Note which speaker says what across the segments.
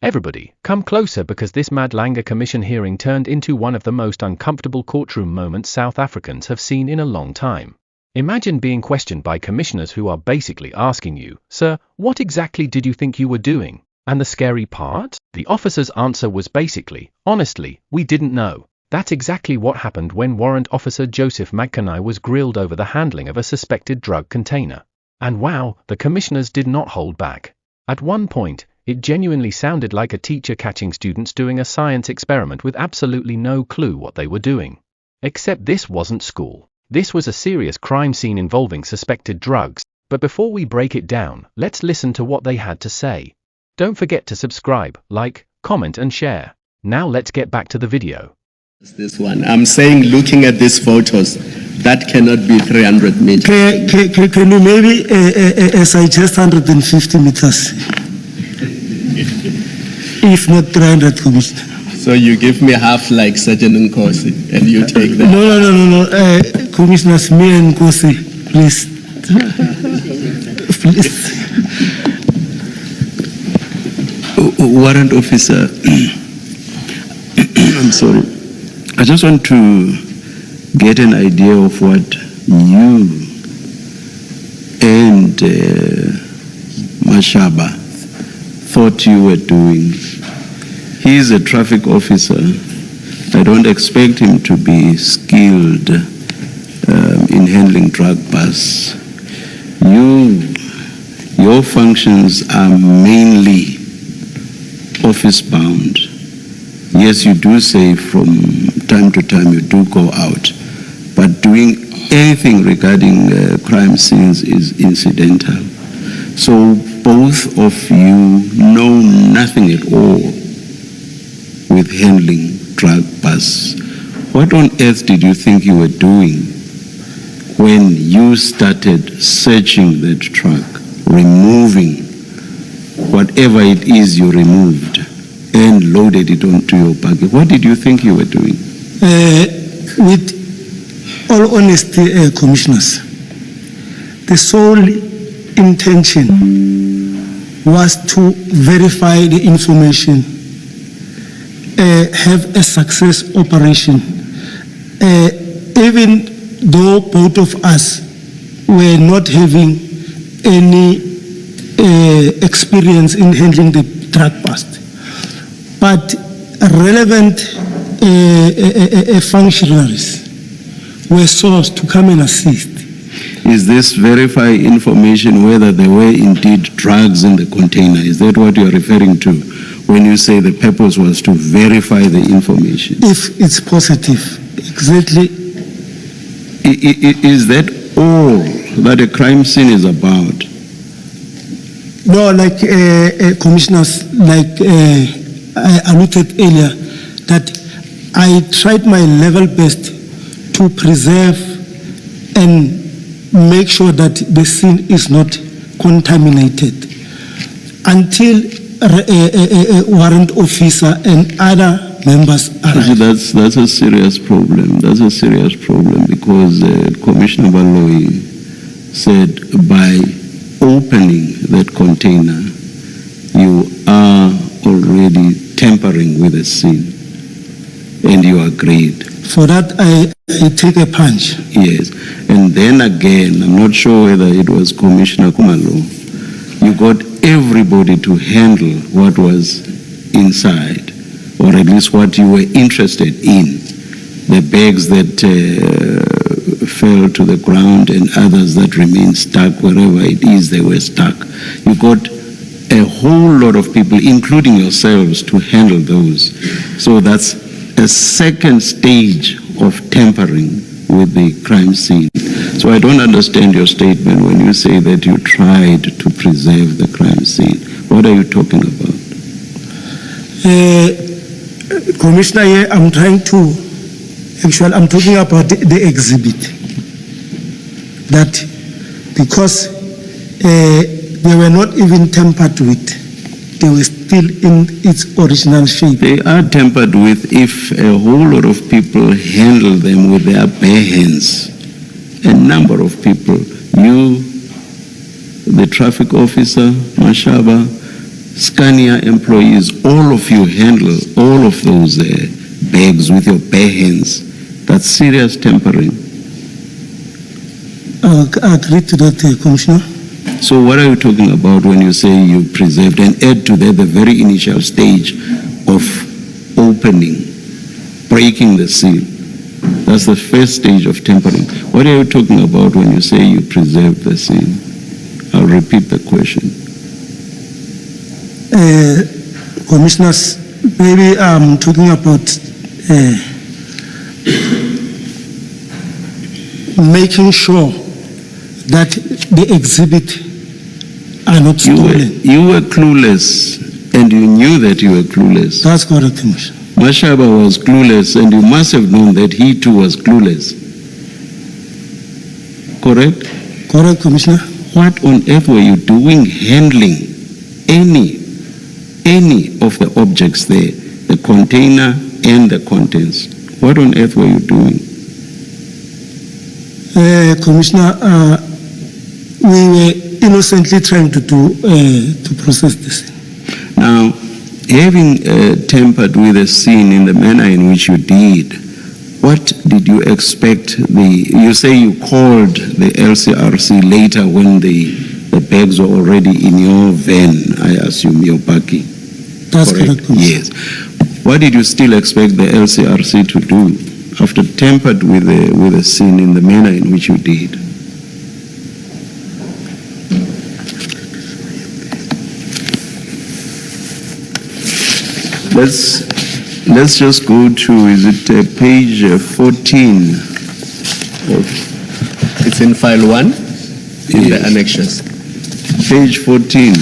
Speaker 1: Everybody, come closer because this Madlanga Commission hearing turned into one of the most uncomfortable courtroom moments South Africans have seen in a long time. Imagine being questioned by commissioners who are basically asking you, "Sir, what exactly did you think you were doing?" And the scary part? The officer's answer was basically, "Honestly, we didn't know." That's exactly what happened when Warrant Officer Joseph Magkanye was grilled over the handling of a suspected drug container. And wow, the commissioners did not hold back. At one point, it genuinely sounded like a teacher catching students doing a science experiment with absolutely no clue what they were doing. Except this wasn't school. This was a serious crime scene involving suspected drugs. But before we break it down, let's listen to what they had to say. Don't forget to subscribe, like, comment and share. Now let's get back to the video.
Speaker 2: This one, I'm saying, looking at these photos, that cannot be 300 meters.
Speaker 3: Can you maybe suggest 150 meters? If not 300, Commissioner.
Speaker 2: So you give me half like Sergeant Nkosi, and you take that?
Speaker 3: No. Commissioners, me and Nkosi, please. Please.
Speaker 2: Warrant Officer, I'm sorry. I just want to get an idea of what you and Mashaba thought you were doing. He is a traffic officer. I don't expect him to be skilled in handling drug busts. Your functions are mainly office bound. Yes, you do say from time to time you do go out, but doing anything regarding crime scenes is incidental. So both of you know nothing at all with handling drug busts. What on earth did you think you were doing when you started searching that truck, removing whatever it is you removed and loaded it onto your buggy? What did you think you were doing?
Speaker 3: With all honesty, Commissioners, the sole intention was to verify the information, have a success operation. Even though both of us were not having any experience in handling the drug bust, but relevant functionaries were sourced to come and assist.
Speaker 2: Is this verify information whether there were indeed drugs in the container? Is that what you are referring to when you say the purpose was to verify the information?
Speaker 3: If it's positive, exactly.
Speaker 2: Is that all that a crime scene is about?
Speaker 3: No, like Commissioners, like I alluded earlier, that I tried my level best to preserve and make sure that the scene is not contaminated until a warrant officer and other members arrive.
Speaker 2: That's a serious problem. That's a serious problem because Commissioner Baloyi said by opening that container, you are already tampering with the scene, and you agreed.
Speaker 3: For that, I take a punch.
Speaker 2: Yes, and then again, I'm not sure whether it was Commissioner Kumalo, you got everybody to handle what was inside, or at least what you were interested in. The bags that fell to the ground and others that remained stuck wherever it is they were stuck. You got a whole lot of people, including yourselves, to handle those. So that's a second stage of tampering with the crime scene. So I don't understand your statement when you say that you tried to preserve the crime scene. What are you talking about?
Speaker 3: Commissioner, here I'm trying to, actually I'm talking about the exhibit. That because they were not even tampered with, they were still in its original shape.
Speaker 2: They are tampered with if a whole lot of people handle them with their bare hands. A number of people, you, the traffic officer, Mashaba, Scania employees, all of you handle all of those bags with your bare hands. That's serious tampering.
Speaker 3: I agree to that, Commissioner.
Speaker 2: So what are you talking about when you say you preserved, and add to that the very initial stage of opening, breaking the seal? That's the first stage of tampering. What are you talking about when you say you preserved the seal? I'll repeat the question.
Speaker 3: Commissioners, maybe I'm talking about making sure that the exhibit are not stolen.
Speaker 2: You were clueless, and you knew that you were clueless.
Speaker 3: That's correct, Commissioner.
Speaker 2: Mashaba was clueless, and you must have known that he too was clueless. Correct?
Speaker 3: Correct, Commissioner.
Speaker 2: What on earth were you doing handling any of the objects there, the container and the contents? What on earth were you doing?
Speaker 3: Commissioner, we were innocently trying to process this.
Speaker 2: Now, having tampered with the scene in the manner in which you did, what did you expect? You say you called the LCRC later when the bags were already in your van, I assume, your buggy.
Speaker 3: That's correct,
Speaker 2: yes. What did you still expect the LCRC to do after tampered with the scene in the manner in which you did? Let's just go to, is it page 14?
Speaker 4: It's in file 1 in the annexures.
Speaker 2: Page 14.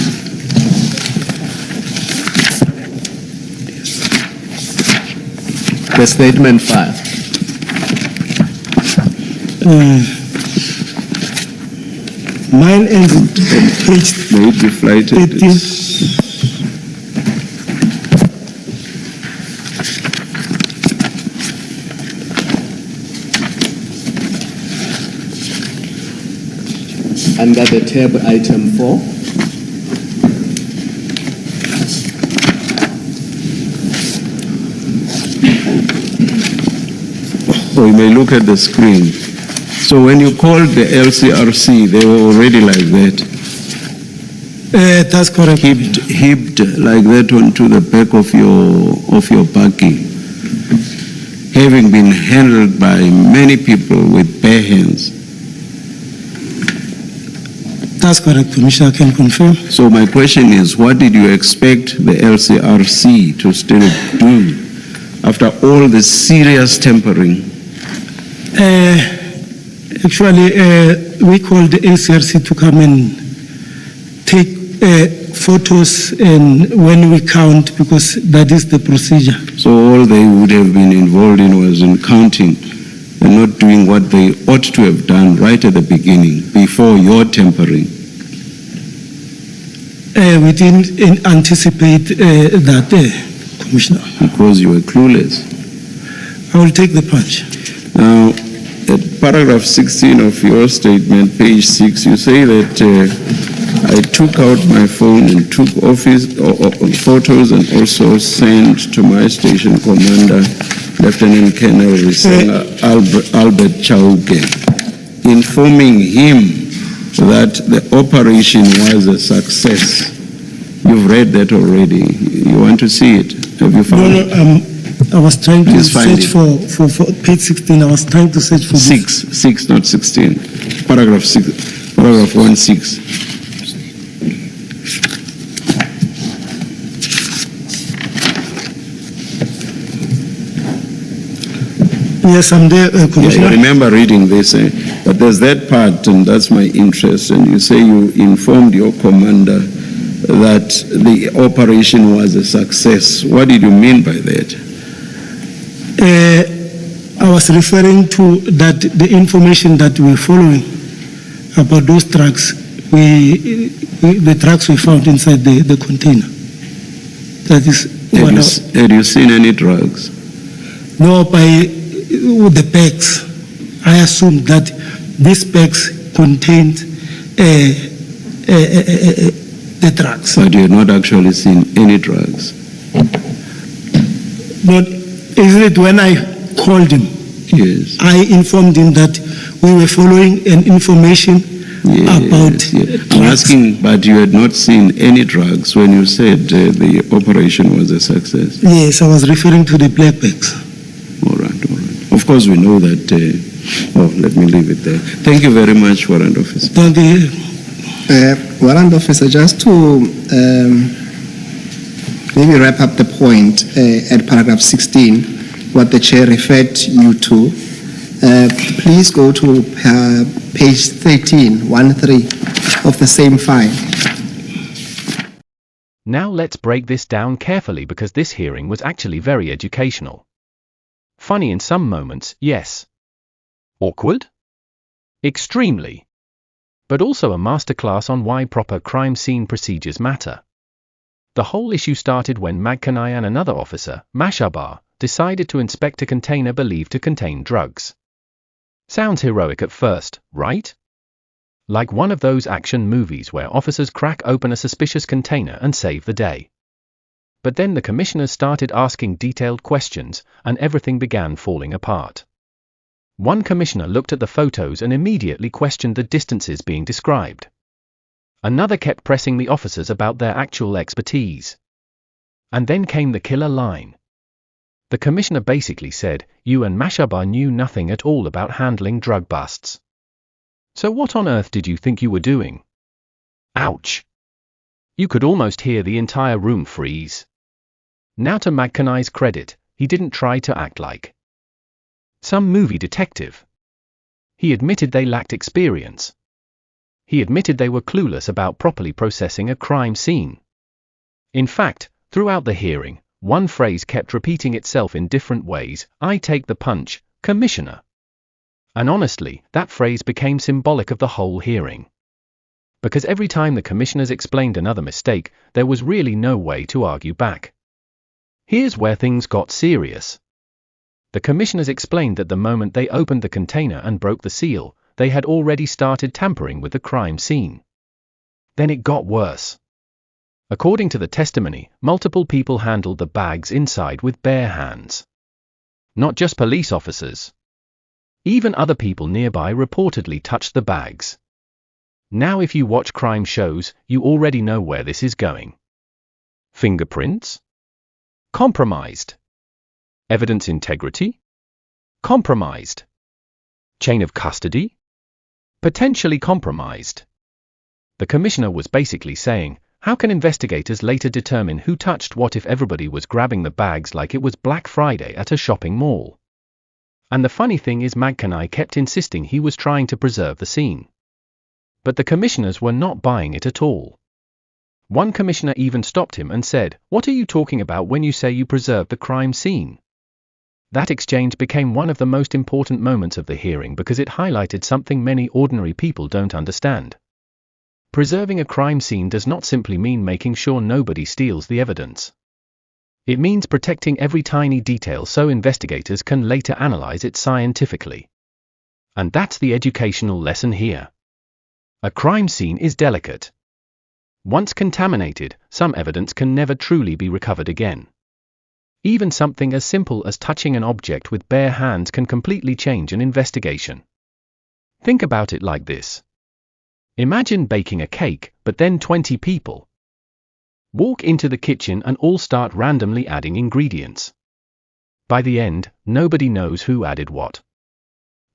Speaker 4: The statement file.
Speaker 3: Mine ends at page
Speaker 2: May it be flighted.
Speaker 3: 18.
Speaker 4: Under the tab item 4.
Speaker 2: Oh, you may look at the screen. So when you called the LCRC, they were already like that.
Speaker 3: That's correct.
Speaker 2: Heaped like that onto the back of your buggy, having been handled by many people with bare hands.
Speaker 3: That's correct, Commissioner, I can confirm.
Speaker 2: So my question is, what did you expect the LCRC to still do after all the serious tampering?
Speaker 3: Actually, we called the LCRC to come and take photos and when we count, because that is the procedure.
Speaker 2: So all they would have been involved in was in counting and not doing what they ought to have done right at the beginning, before your tampering.
Speaker 3: We didn't anticipate that, Commissioner.
Speaker 2: Because you were clueless.
Speaker 3: I will take the punch.
Speaker 2: Now, at paragraph 16 of your statement, page 6, you say that I took out my phone and took photos and also sent to my station commander, Lieutenant Colonel Albert Chauke, informing him that the operation was a success. You've read that already. You want to see it? Have you found it?
Speaker 3: No, I was trying to
Speaker 2: Please
Speaker 3: search for page 16. I was trying to search for
Speaker 2: 6, not 16. Paragraph 6, paragraph 1(6).
Speaker 3: Yes, I'm there, Commissioner.
Speaker 2: I remember reading this, but there's that part, and that's my interest. And you say you informed your commander that the operation was a success. What did you mean by that?
Speaker 3: I was referring to that the information that we're following about those trucks, the trucks we found inside the container. That is what
Speaker 2: Had you seen any drugs?
Speaker 3: No, by the bags. I assumed that these bags contained the drugs.
Speaker 2: But you had not actually seen any drugs.
Speaker 3: But isn't it when I called him,
Speaker 2: Yes.
Speaker 3: I informed him that we were following an information about
Speaker 2: I'm
Speaker 3: drugs.
Speaker 2: asking, but you had not seen any drugs when you said the operation was a success.
Speaker 3: Yes, I was referring to the black bags.
Speaker 2: All right, all right. Of course, we know that. Let me leave it there. Thank you very much, Warrant Officer.
Speaker 3: Thank you.
Speaker 5: Warrant Officer, just to maybe wrap up the point at paragraph 16, what the chair referred you to, please go to page 13 of the same file.
Speaker 1: Now let's break this down carefully because this hearing was actually very educational. Funny in some moments, yes. Awkward? Extremely. But also a masterclass on why proper crime scene procedures matter. The whole issue started when Makganye and another officer, Mashabar, decided to inspect a container believed to contain drugs. Sounds heroic at first, right? Like one of those action movies where officers crack open a suspicious container and save the day. But then the commissioners started asking detailed questions, and everything began falling apart. One commissioner looked at the photos and immediately questioned the distances being described. Another kept pressing the officers about their actual expertise. And then came the killer line. The commissioner basically said, "You and Mashabar knew nothing at all about handling drug busts. So what on earth did you think you were doing?" Ouch! You could almost hear the entire room freeze. Now to Magkanye's credit, he didn't try to act like some movie detective. He admitted they lacked experience. He admitted they were clueless about properly processing a crime scene. In fact, throughout the hearing, one phrase kept repeating itself in different ways: "I take the punch, Commissioner." And honestly, that phrase became symbolic of the whole hearing. Because every time the commissioners explained another mistake, there was really no way to argue back. Here's where things got serious. The commissioners explained that the moment they opened the container and broke the seal, they had already started tampering with the crime scene. Then it got worse. According to the testimony, multiple people handled the bags inside with bare hands. Not just police officers. Even other people nearby reportedly touched the bags. Now if you watch crime shows, you already know where this is going. Fingerprints? Compromised. Evidence integrity? Compromised. Chain of custody? Potentially compromised. The commissioner was basically saying, how can investigators later determine who touched what if everybody was grabbing the bags like it was Black Friday at a shopping mall? And the funny thing is Magkanye kept insisting he was trying to preserve the scene. But the commissioners were not buying it at all. One commissioner even stopped him and said, "What are you talking about when you say you preserved the crime scene?" That exchange became one of the most important moments of the hearing because it highlighted something many ordinary people don't understand. Preserving a crime scene does not simply mean making sure nobody steals the evidence. It means protecting every tiny detail so investigators can later analyze it scientifically. And that's the educational lesson here. A crime scene is delicate. Once contaminated, some evidence can never truly be recovered again. Even something as simple as touching an object with bare hands can completely change an investigation. Think about it like this. Imagine baking a cake, but then 20 people walk into the kitchen and all start randomly adding ingredients. By the end, nobody knows who added what.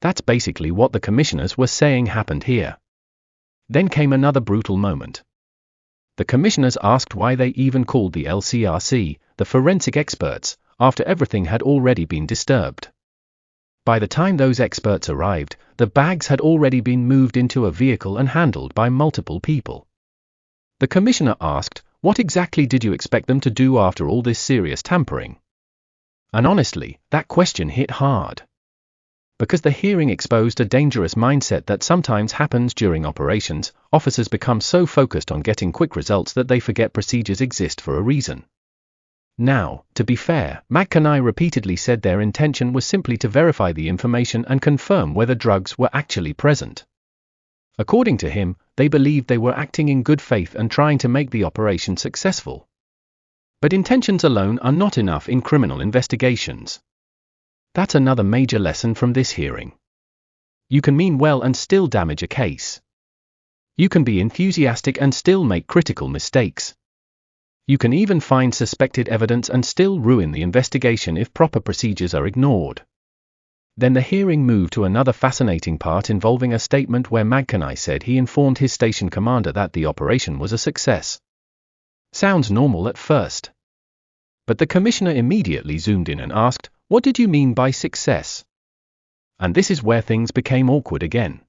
Speaker 1: That's basically what the commissioners were saying happened here. Then came another brutal moment. The commissioners asked why they even called the LCRC, the forensic experts, after everything had already been disturbed. By the time those experts arrived, the bags had already been moved into a vehicle and handled by multiple people. The commissioner asked, what exactly did you expect them to do after all this serious tampering? And honestly, that question hit hard. Because the hearing exposed a dangerous mindset that sometimes happens during operations. Officers become so focused on getting quick results that they forget procedures exist for a reason. Now, to be fair, Makganye repeatedly said their intention was simply to verify the information and confirm whether drugs were actually present. According to him, they believed they were acting in good faith and trying to make the operation successful. But intentions alone are not enough in criminal investigations. That's another major lesson from this hearing. You can mean well and still damage a case. You can be enthusiastic and still make critical mistakes. You can even find suspected evidence and still ruin the investigation if proper procedures are ignored. Then the hearing moved to another fascinating part involving a statement where Makganye said he informed his station commander that the operation was a success. Sounds normal at first. But the commissioner immediately zoomed in and asked, "What did you mean by success?" And this is where things became awkward again.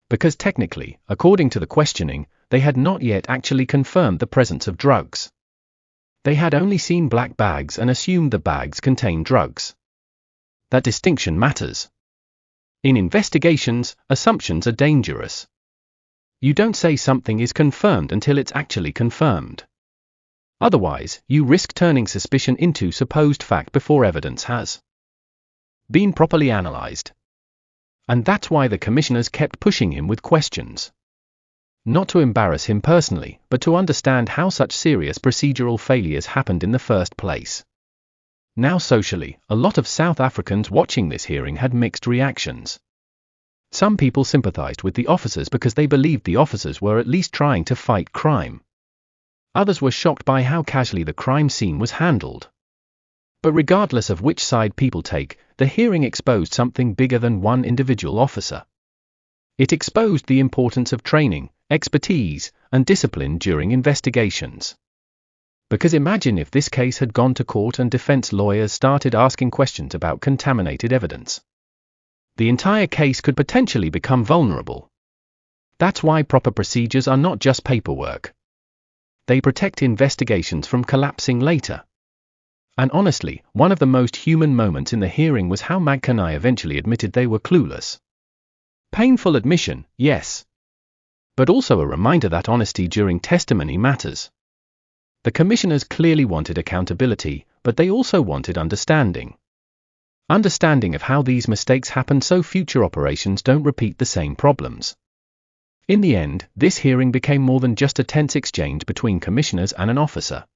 Speaker 1: Because technically, according to the questioning, they had not yet actually confirmed the presence of drugs. They had only seen black bags and assumed the bags contained drugs. That distinction matters. In investigations, assumptions are dangerous. You don't say something is confirmed until it's actually confirmed. Otherwise, you risk turning suspicion into supposed fact before evidence has been properly analyzed. And that's why the commissioners kept pushing him with questions. Not to embarrass him personally, but to understand how such serious procedural failures happened in the first place. Now socially, a lot of South Africans watching this hearing had mixed reactions. Some people sympathized with the officers because they believed the officers were at least trying to fight crime. Others were shocked by how casually the crime scene was handled. But regardless of which side people take, the hearing exposed something bigger than one individual officer. It exposed the importance of training, expertise, and discipline during investigations. Because imagine if this case had gone to court and defense lawyers started asking questions about contaminated evidence. The entire case could potentially become vulnerable. That's why proper procedures are not just paperwork. They protect investigations from collapsing later. And honestly, one of the most human moments in the hearing was how Makganye eventually admitted they were clueless. Painful admission, yes. But also a reminder that honesty during testimony matters. The commissioners clearly wanted accountability, but they also wanted understanding. Understanding of how these mistakes happen so future operations don't repeat the same problems. In the end, this hearing became more than just a tense exchange between commissioners and an officer.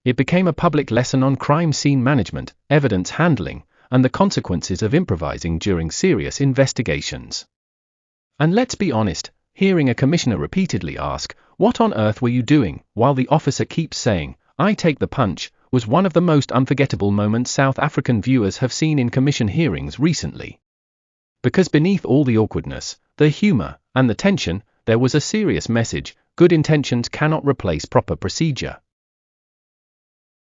Speaker 1: It became a public lesson on crime scene management, evidence handling, and the consequences of improvising during serious investigations. And let's be honest, hearing a commissioner repeatedly ask, "What on earth were you doing?" while the officer keeps saying, "I take the punch," was one of the most unforgettable moments South African viewers have seen in commission hearings recently. Because beneath all the awkwardness, the humor, and the tension, there was a serious message: good intentions cannot replace proper procedure.